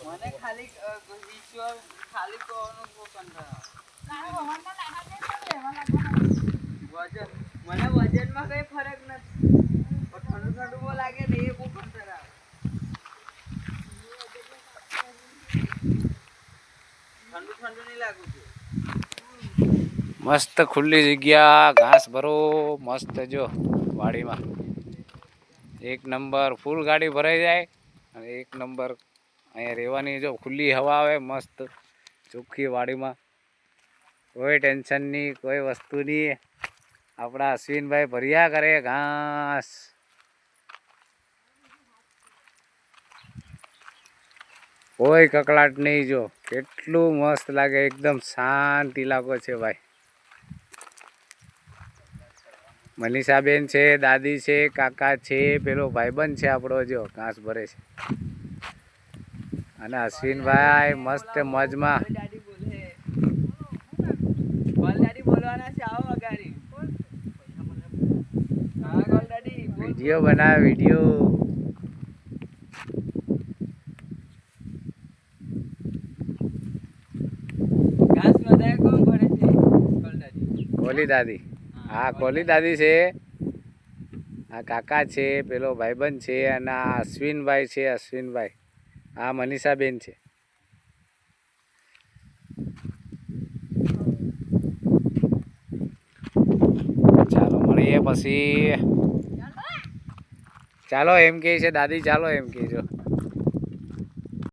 મને ખાલી વિશ્વ ખાલી કોનું કંટાળો વજન મને વજનમાં કઈ ફરક નથી પણ ઠંડુ ઠંડુ બહુ લાગે ને એ બહુ કંટાળો ઠંડુ ઠંડુ નહીં લાગુ છે મસ્ત ખુલ્લી જગ્યા ઘાસ ભરો મસ્ત જો વાડીમાં એક નંબર ફૂલ ગાડી ભરાઈ જાય અને એક નંબર અહીંયા રહેવાની જો ખુલ્લી હવા આવે મસ્ત ચોખ્ખી વાડીમાં કોઈ ટેન્શન નહીં કોઈ વસ્તુ નહીં આપણા અશ્વિનભાઈ ભર્યા કરે ઘાસ કોઈ કકળાટ નહીં જો કેટલું મસ્ત લાગે એકદમ શાંતિ લાગો છે ભાઈ મનીષાબેન છે દાદી છે કાકા છે પેલો ભાઈબંધ છે આપણો જો ઘાસ ભરે છે અને અશ્વિનભાઈ મસ્ત મોજમાં વિડીયો બનાવે વિડીયો કોલી દાદી હા કોલી દાદી છે આ કાકા છે પેલો ભાઈબંધ છે અને આ અશ્વિનભાઈ છે અશ્વિનભાઈ આ મનીષાબેન છે ચાલો મળીએ પછી ચાલો એમ કહે છે દાદી ચાલો એમ કહેજો